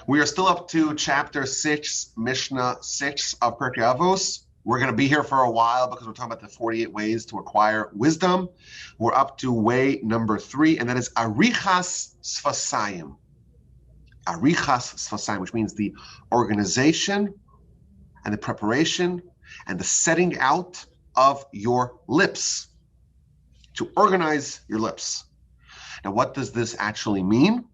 We are still up to chapter 6, Mishnah 6 of Pirkei Avos. We're going to be here for a while because we're talking about the 48 ways to acquire wisdom. We're up to way number 3, and that is Arichas Sfasayim. Arichas Sfasayim, which means the organization and the preparation and the setting out of your lips. To organize your lips. Now, what does this actually mean?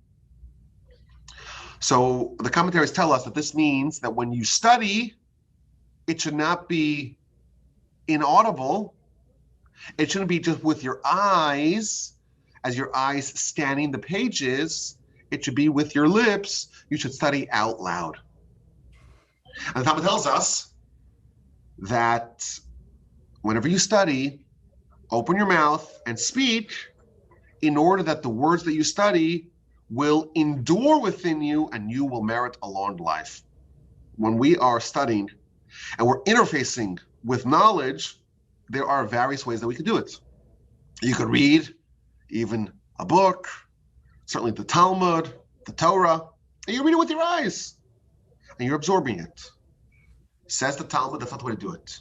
So the commentaries tell us that this means that when you study, it should not be inaudible. It shouldn't be just with your eyes, as your eyes scanning the pages. It should be with your lips. You should study out loud. And the Talmud tells us that whenever you study, open your mouth and speak in order that the words that you study will endure within you and you will merit a long life. When we are studying and we're interfacing with knowledge, there are various ways that we could do it. You could read even a book, certainly the Talmud, the Torah, and you read it with your eyes and you're absorbing it. Says the Talmud, that's not the way to do it.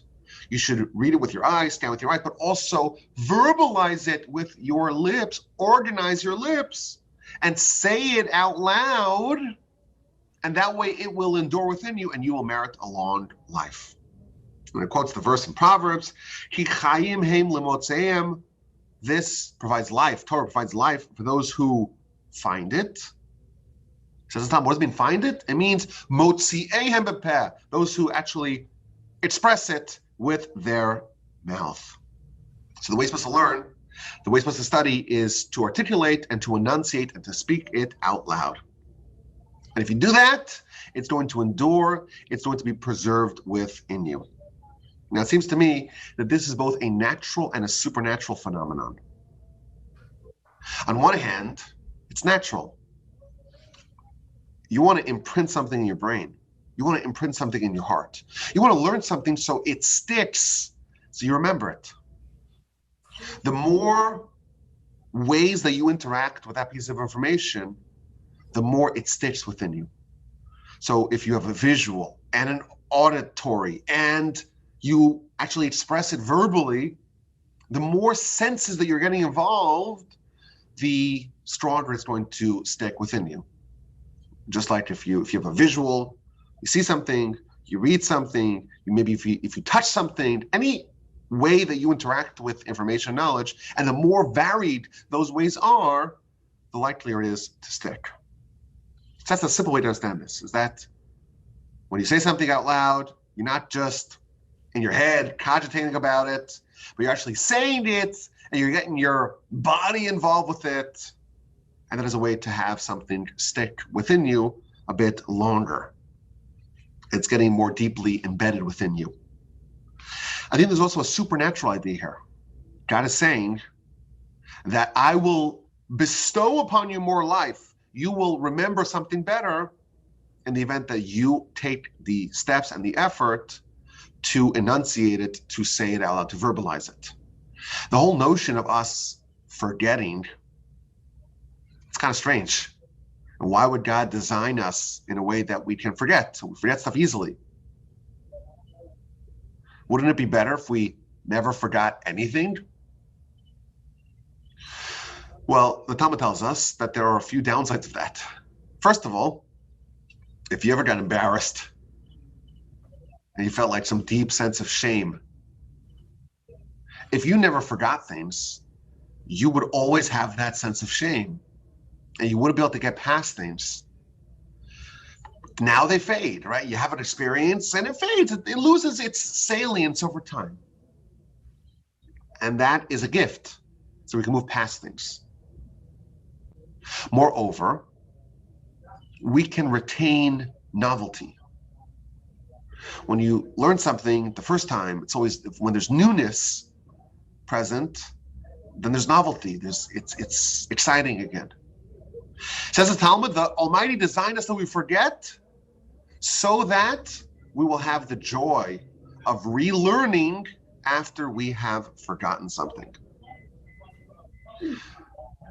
You should read it with your eyes, scan with your eyes, but also verbalize it with your lips, organize your lips, and say it out loud, and that way it will endure within you and you will merit a long life. And it quotes the verse in Proverbs, Hi chayim heim lemotzeim. This provides life, Torah provides life for those who find it. Says the Talmud, what does it mean, find it? It means motzi'ehem bepeh, those who actually express it with their mouth. So the way you're supposed to learn, the way you're supposed to study is to articulate and to enunciate and to speak it out loud. And if you do that, it's going to endure, it's going to be preserved within you. Now, it seems to me that this is both a natural and a supernatural phenomenon. On one hand, it's natural. You want to imprint something in your brain. You want to imprint something in your heart. You want to learn something so it sticks, so you remember it. The more ways that you interact with that piece of information, the more it sticks within you. So if you have a visual and an auditory and you actually express it verbally, the more senses that you're getting involved, the stronger it's going to stick within you. Just like if you have a visual, you see something, you read something, if you touch something, any way that you interact with information and knowledge, and the more varied those ways are, the likelier it is to stick. So that's a simple way to understand this, is that when you say something out loud, you're not just in your head cogitating about it, but you're actually saying it, and you're getting your body involved with it, and that is a way to have something stick within you a bit longer. It's getting more deeply embedded within you. I think there's also a supernatural idea here. God is saying that I will bestow upon you more life. You will remember something better in the event that you take the steps and the effort to enunciate it, to say it out loud, to verbalize it. The whole notion of us forgetting, it's kind of strange. And why would God design us in a way that we can forget? We forget stuff easily. Wouldn't it be better if we never forgot anything? Well, the Talmud tells us that there are a few downsides of that. First of all, if you ever got embarrassed and you felt like some deep sense of shame, if you never forgot things, you would always have that sense of shame. And you wouldn't be able to get past things. Now they fade, right? You have an experience and it fades. It loses its salience over time. And that is a gift. So we can move past things. Moreover, we can retain novelty. When you learn something the first time, it's always, when there's newness present, then there's novelty. It's exciting again. Says the Talmud, the Almighty designed us that we forget so that we will have the joy of relearning after we have forgotten something.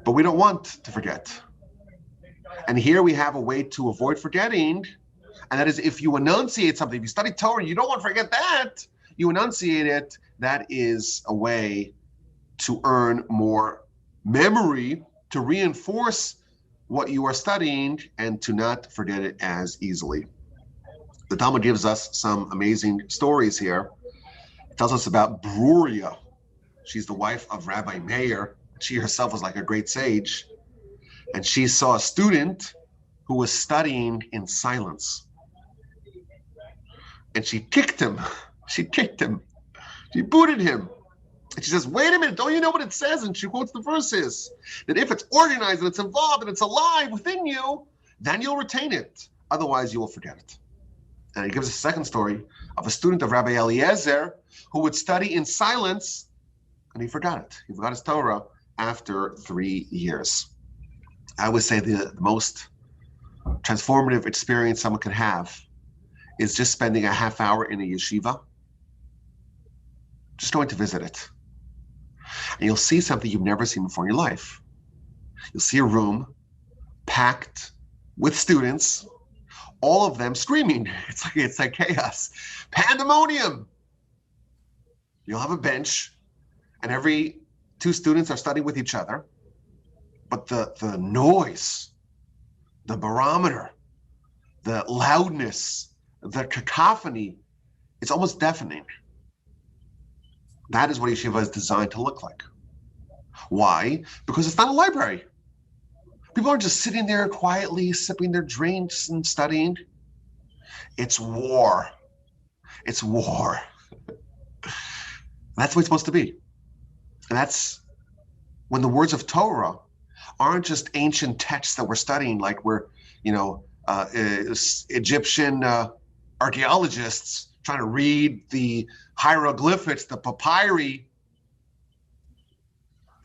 But we don't want to forget. And here we have a way to avoid forgetting, and that is if you enunciate something. If you study Torah and you don't want to forget that, you enunciate it. That is a way to earn more memory, to reinforce what you are studying, and to not forget it as easily. The Talmud gives us some amazing stories here. It tells us about Bruria. She's the wife of Rabbi Meir. She herself was like a great sage. And she saw a student who was studying in silence. And she kicked him. She kicked him. She booted him. And she says, wait a minute, don't you know what it says? And she quotes the verses, that if it's organized and it's involved and it's alive within you, then you'll retain it. Otherwise, you will forget it. And he gives a second story of a student of Rabbi Eliezer who would study in silence, and he forgot it. He forgot his Torah after 3 years. I would say the most transformative experience someone can have is just spending a half hour in a yeshiva, just going to visit it. And you'll see something you've never seen before in your life. You'll see a room packed with students, all of them screaming. It's like chaos, pandemonium. You'll have a bench, and every 2 students are studying with each other. But the noise, the barometer, the loudness, the cacophony, it's almost deafening. That is what yeshiva is designed to look like. Why? Because it's not a library. People aren't just sitting there quietly sipping their drinks and studying. It's war. It's war. That's what it's supposed to be. And that's when the words of Torah aren't just ancient texts that we're studying like we're, Egyptian archaeologists trying to read the hieroglyphics, the papyri.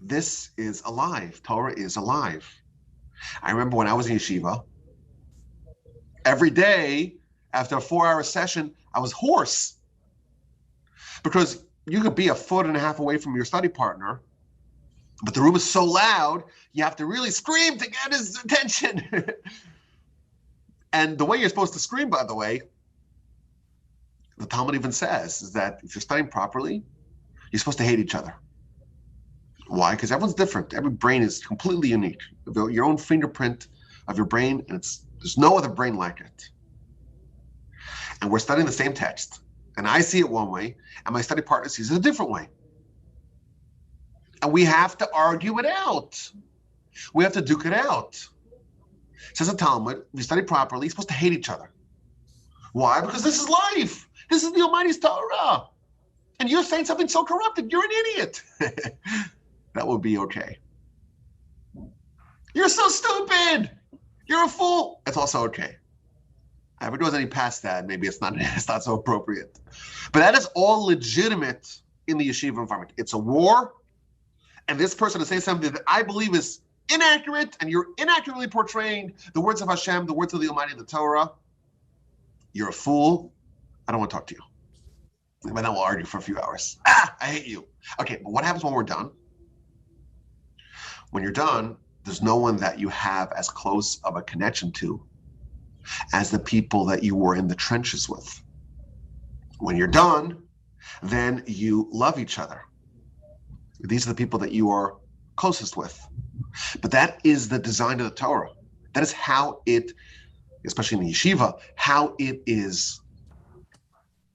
This is alive. Torah is alive. I remember when I was in yeshiva, every day after a 4-hour session, I was hoarse. Because you could be a foot and a half away from your study partner, but the room is so loud, you have to really scream to get his attention. And the way you're supposed to scream, by the way, the Talmud even says, is that if you're studying properly, you're supposed to hate each other. Why? Because everyone's different. Every brain is completely unique. Your own fingerprint of your brain, and there's no other brain like it. And we're studying the same text, and I see it one way, and my study partner sees it a different way. And we have to argue it out. We have to duke it out. Says the Talmud, if you study properly, you're supposed to hate each other. Why? Because this is life. This is the Almighty's Torah. And you're saying something so corrupted, you're an idiot. That would be okay. You're so stupid. You're a fool. It's also okay. If it goes any past that, maybe it's not so appropriate. But that is all legitimate in the yeshiva environment. It's a war, and this person is saying something that I believe is inaccurate, and you're inaccurately portraying the words of Hashem, the words of the Almighty, the Torah. You're a fool. I don't want to talk to you. And then we'll argue for a few hours. I hate you. Okay, but what happens when we're done? When you're done, there's no one that you have as close of a connection to as the people that you were in the trenches with. When you're done, then you love each other. These are the people that you are closest with. But that is the design of the Torah. That is how it, especially in the yeshiva, how it is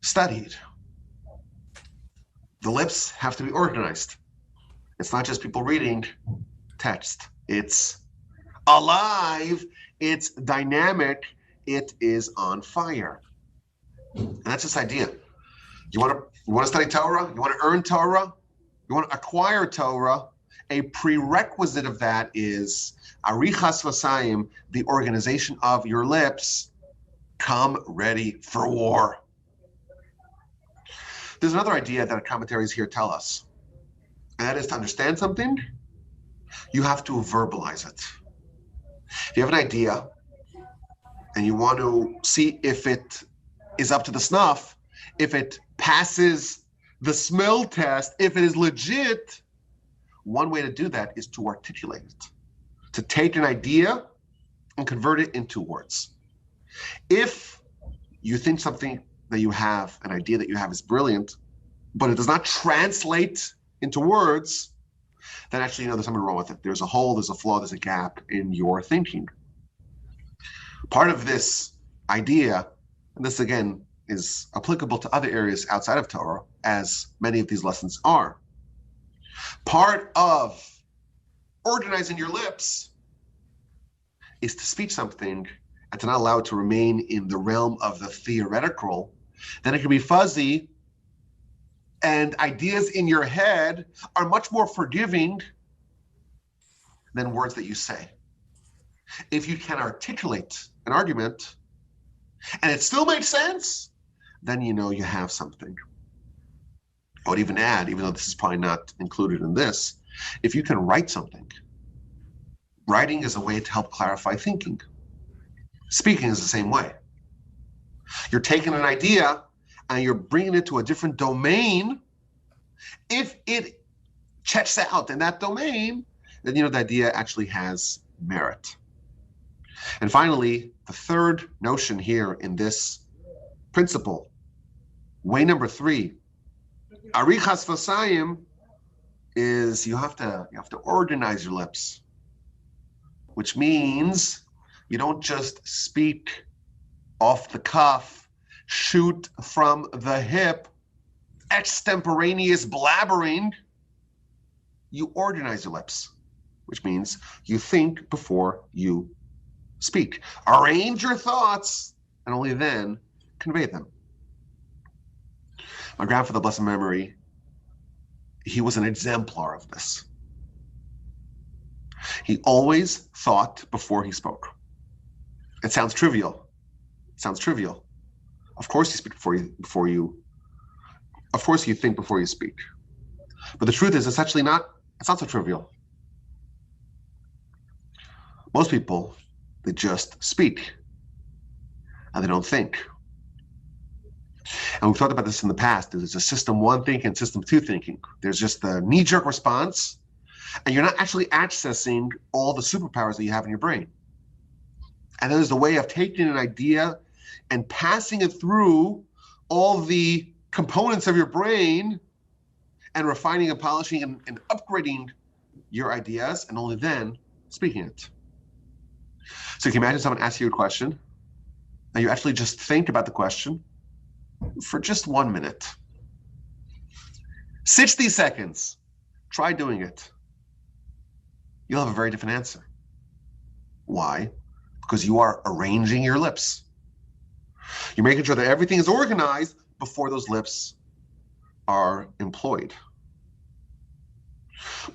studied. The lips have to be organized. It's not just people reading text. It's alive, it's dynamic, it is on fire. And that's this idea. You want to study Torah? You want to earn Torah? You want to acquire Torah? A prerequisite of that is arichas vasayim, the organization of your lips. Come ready for war. There's another idea that commentaries here tell us, and that is to understand something, you have to verbalize it. If you have an idea and you want to see if it is up to the snuff, if it passes the smell test, if it is legit, one way to do that is to articulate it. To take an idea and convert it into words. If you think something that you have, an idea that you have is brilliant, but it does not translate into words, then actually there's something wrong with it. There's a hole, there's a flaw, there's a gap in your thinking. Part of this idea, and this again is applicable to other areas outside of Torah, as many of these lessons are. Part of organizing your lips is to speak something and to not allow it to remain in the realm of the theoretical. Then it can be fuzzy, and ideas in your head are much more forgiving than words that you say. If you can articulate an argument and it still makes sense, then you have something. I would even add, even though this is probably not included in this, if you can write something, writing is a way to help clarify thinking. Speaking is the same way. You're taking an idea and you're bringing it to a different domain. If it checks out in that domain, then the idea actually has merit. And finally, the third notion here in this principle, way number 3, arichas vasayim, is you have to organize your lips, which means you don't just speak off the cuff, shoot from the hip, extemporaneous blabbering. You organize your lips, which means you think before you speak. Arrange your thoughts, and only then convey them. My grandfather, blessed memory, he was an exemplar of this. He always thought before he spoke. It sounds trivial. Of course you speak before you. Of course you think before you speak. But the truth is, it's not so trivial. Most people, they just speak and they don't think. And we've talked about this in the past. There's a system 1 thinking and system 2 thinking. There's just the knee-jerk response, and you're not actually accessing all the superpowers that you have in your brain. And then there's the way of taking an idea and passing it through all the components of your brain and refining and polishing and upgrading your ideas, and only then speaking it. So you can imagine someone asks you a question, and you actually just think about the question for just 1 minute. 60 seconds. Try doing it. You'll have a very different answer. Why? Because you are arranging your lips. You're making sure that everything is organized before those lips are employed.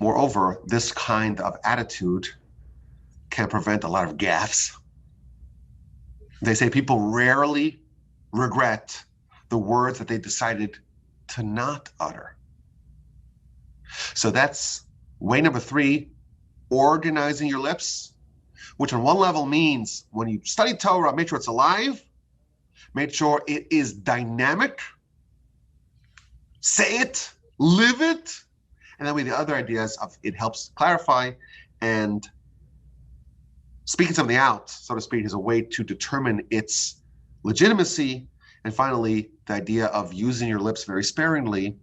Moreover, this kind of attitude can prevent a lot of gaffes. They say people rarely regret the words that they decided to not utter. So that's way number 3, organizing your lips, which on one level means when you study Torah, make sure it's alive, make sure it is dynamic, say it, live it, and then with the other ideas of it helps clarify, and speaking something out, so to speak, is a way to determine its legitimacy. And finally, the idea of using your lips very sparingly,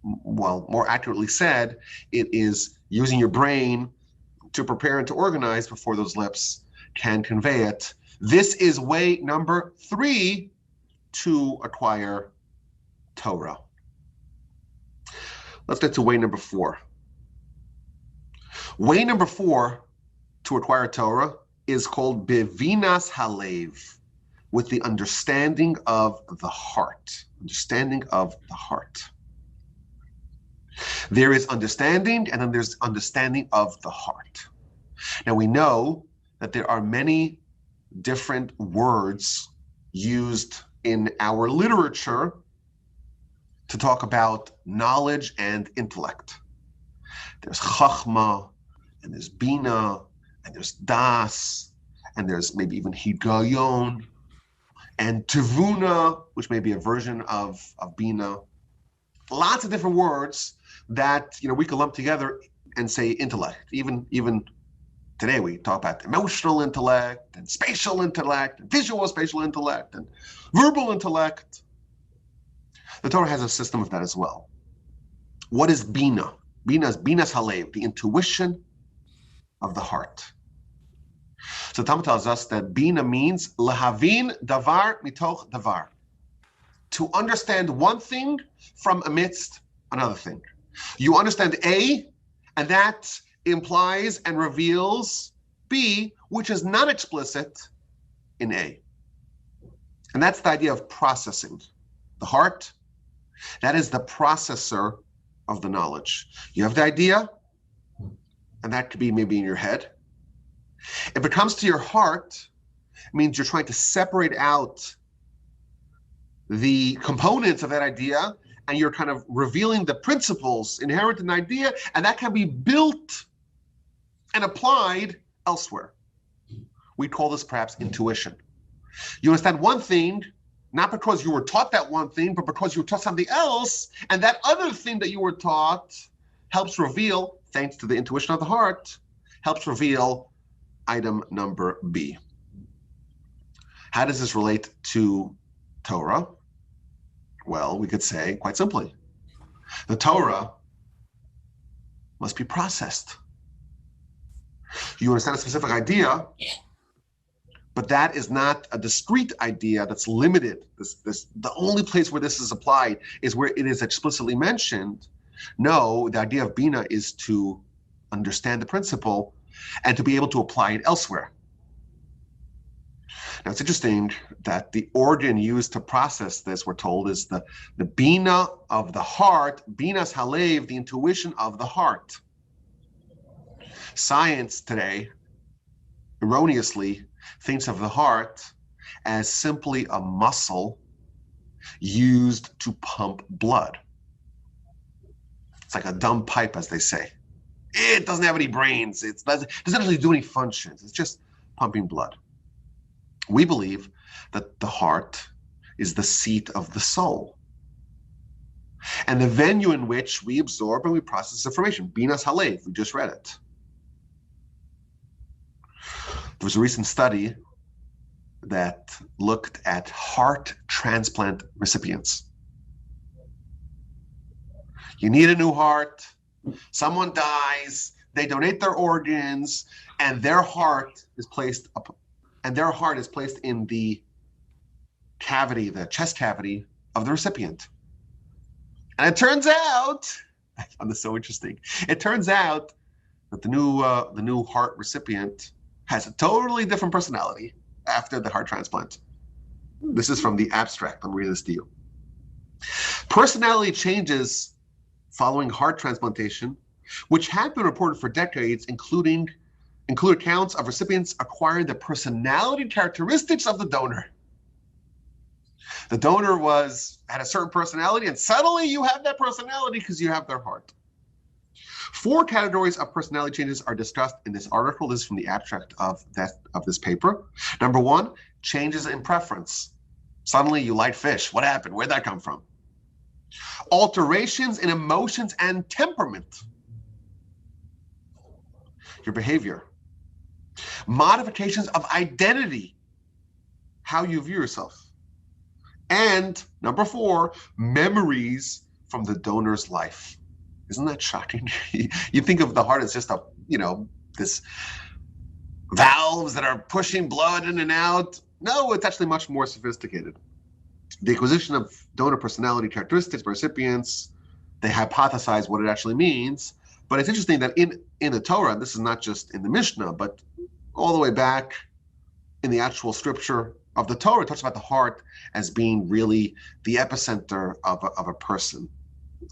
well, more accurately said, it is using your brain to prepare and to organize before those lips can convey it. This is way number 3 to acquire Torah. Let's get to way number 4. Way number 4 to acquire Torah is called Bevinas Halev, with the understanding of the heart. Understanding of the heart. There is understanding, and then there's understanding of the heart. Now we know that there are many different words used in our literature to talk about knowledge and intellect. There's chachma, and there's bina, and there's das, and there's maybe even higayon, and tivuna, which may be a version of bina. Lots of different words that we can lump together and say intellect, even Today we talk about emotional intellect and spatial intellect and visual spatial intellect and verbal intellect. The Torah has a system of that as well. What is Bina? Bina is Binas Halev, the intuition of the heart. So Talmud tells us that Bina means lahavin davar mitoch davar, to understand one thing from amidst another thing. You understand A, and that implies and reveals B, which is not explicit in A. And that's the idea of processing. The heart, that is the processor of the knowledge. You have the idea, and that could be maybe in your head. If it comes to your heart, it means you're trying to separate out the components of that idea, and you're kind of revealing the principles inherent in the idea, and that can be built and applied elsewhere. We call this perhaps intuition. You understand one thing, not because you were taught that one thing, but because you were taught something else, and that other thing that you were taught helps reveal, thanks to the intuition of the heart, helps reveal item number B. How does this relate to Torah? Well, we could say quite simply, the Torah must be processed. You understand a specific idea, but that is not a discrete idea that's limited. The only place where this is applied is where it is explicitly mentioned. No, the idea of Bina is to understand the principle and to be able to apply it elsewhere. Now, it's interesting that the organ used to process this, we're told, is the Bina of the heart, Binas Halev, the intuition of the heart. Science today, erroneously, thinks of the heart as simply a muscle used to pump blood. It's like a dumb pipe, as they say. It doesn't have any brains. It doesn't actually do any functions. It's just pumping blood. We believe that the heart is the seat of the soul and the venue in which we absorb and we process information. Binas Halev, we just read it. There was a recent study that looked at heart transplant recipients. You need a new heart, someone dies, they donate their organs, and their heart is placed in the cavity, the chest cavity of the recipient. And it turns out, I found this so interesting, it turns out that the new heart recipient has a totally different personality after the heart transplant. This is from the abstract. I'm reading this to you. Personality changes following heart transplantation, which have been reported for decades, include accounts of recipients acquiring the personality characteristics of the donor. The donor had a certain personality, and suddenly you have that personality because you have their heart. 4 categories of personality changes are discussed in this article. This is from the abstract of this paper. Number 1, changes in preference. Suddenly you like fish. What happened? Where'd that come from? Alterations in emotions and temperament. Your behavior. Modifications of identity. How you view yourself. And number 4, memories from the donor's life. Isn't that shocking? You think of the heart as just this valves that are pushing blood in and out. No, it's actually much more sophisticated. The acquisition of donor personality characteristics by recipients, they hypothesize what it actually means. But it's interesting that in the Torah, this is not just in the Mishnah, but all the way back in the actual scripture of the Torah, it talks about the heart as being really the epicenter of a person.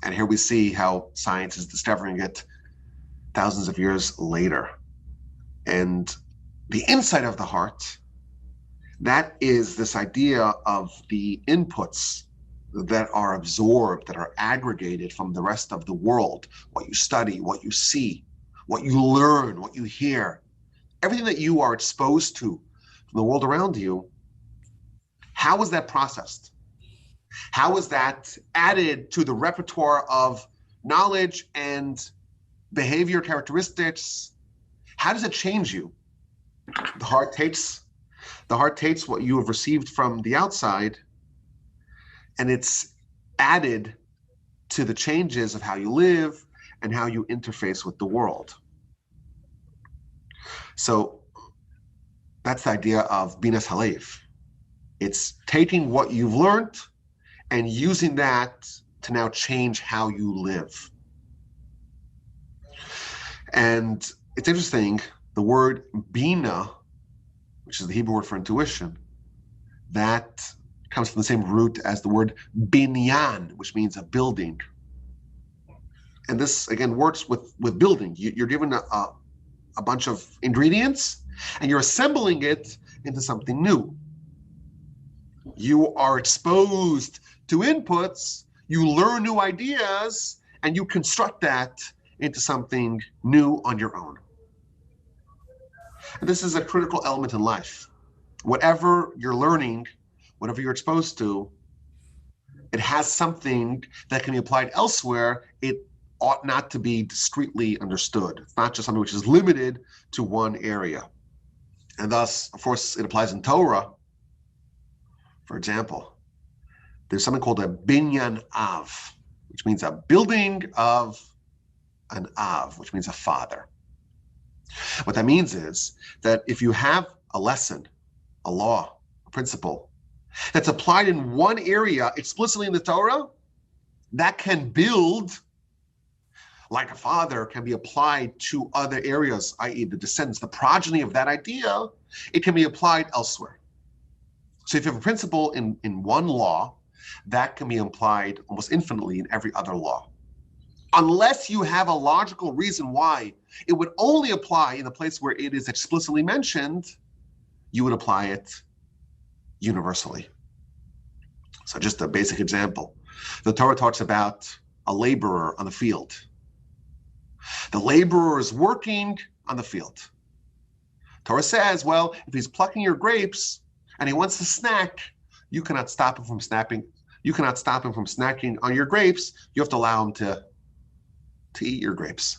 And here we see how science is discovering it thousands of years later. And the insight of the heart, that is this idea of the inputs that are absorbed, that are aggregated from the rest of the world, what you study, what you see, what you learn, what you hear, everything that you are exposed to from the world around you. How is that processed? How is that added to the repertoire of knowledge and behavior characteristics? How does it change you? The heart takes what you have received from the outside, and it's added to the changes of how you live and how you interface with the world. So that's the idea of binas halev. It's taking what you've learned and using that to now change how you live. And it's interesting, the word bina, which is the Hebrew word for intuition, that comes from the same root as the word binyan, which means a building. And this, again, works with building. You're given a bunch of ingredients, and you're assembling it into something new. You are exposed to inputs, you learn new ideas, and you construct that into something new on your own. And this is a critical element in life. Whatever you're learning, whatever you're exposed to, it has something that can be applied elsewhere. It ought not to be discretely understood. It's not just something which is limited to one area. And thus, of course, it applies in Torah. For example, there's something called a binyan av, which means a building of an av, which means a father. What that means is that if you have a lesson, a law, a principle that's applied in one area explicitly in the Torah, that can build like a father can be applied to other areas, i.e. the descendants, the progeny of that idea, it can be applied elsewhere. So if you have a principle in one law, that can be applied almost infinitely in every other law. Unless you have a logical reason why it would only apply in the place where it is explicitly mentioned, you would apply it universally. So just a basic example. The Torah talks about a laborer on the field. The laborer is working on the field. Torah says, well, if he's plucking your grapes and he wants to snack, you cannot stop him from snapping. You cannot stop him from snacking on your grapes. You have to allow him to eat your grapes.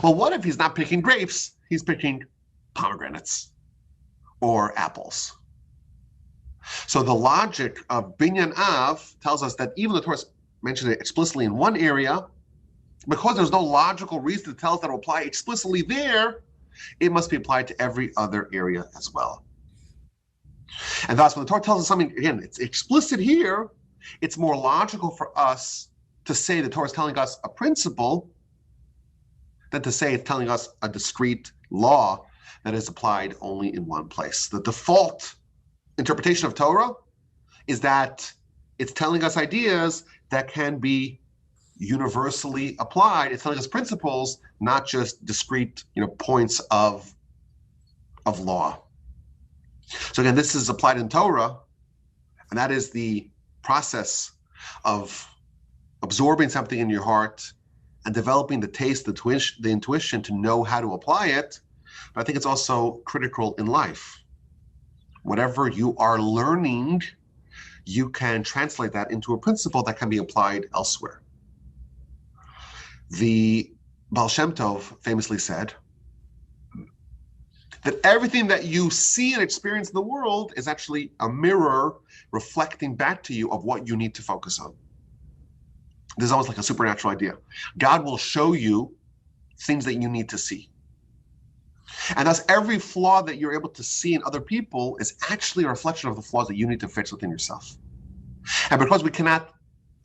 Well, what if he's not picking grapes? He's picking pomegranates or apples. So the logic of binyan av tells us that even the Torah mentioned it explicitly in one area, because there's no logical reason to tell us that it will apply explicitly there, it must be applied to every other area as well. And thus, when the Torah tells us something, again, it's explicit here, it's more logical for us to say the Torah is telling us a principle than to say it's telling us a discrete law that is applied only in one place. The default interpretation of Torah is that it's telling us ideas that can be universally applied. It's telling us principles, not just discrete, points of law. So again, this is applied in Torah, and that is the process of absorbing something in your heart and developing the taste, the intuition to know how to apply it. But I think it's also critical in life. Whatever you are learning, you can translate that into a principle that can be applied elsewhere. The Baal Shem Tov famously said that everything that you see and experience in the world is actually a mirror reflecting back to you of what you need to focus on. This is almost like a supernatural idea. God will show you things that you need to see. And thus, every flaw that you're able to see in other people is actually a reflection of the flaws that you need to fix within yourself. And because we cannot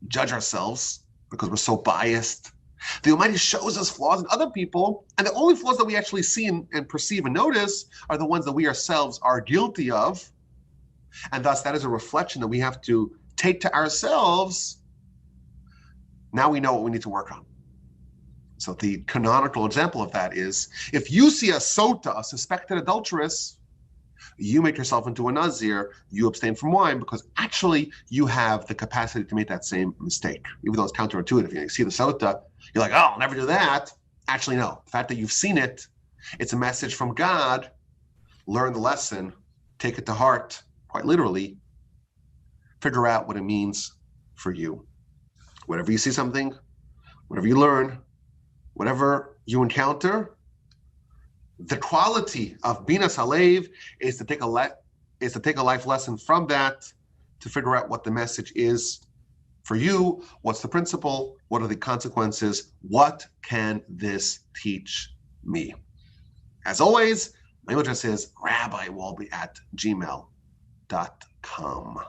judge ourselves, because we're so biased, the Almighty shows us flaws in other people, and the only flaws that we actually see and perceive and notice are the ones that we ourselves are guilty of. And thus, that is a reflection that we have to take to ourselves. Now we know what we need to work on. So the canonical example of that is, if you see a sota, a suspected adulteress, you make yourself into a nazir, you abstain from wine, because actually you have the capacity to make that same mistake. Even though it's counterintuitive. You see the sota, you're like, oh, I'll never do that. Actually, no. The fact that you've seen it, it's a message from God. Learn the lesson, take it to heart, quite literally. Figure out what it means for you. Whenever you see something, whatever you learn, whatever you encounter, The quality of Binas Halev is to take a life lesson from that, to figure out what the message is for you. What's the principle? What are the consequences? What can this teach me? As always, my email address is rabbiwolbe@gmail.com.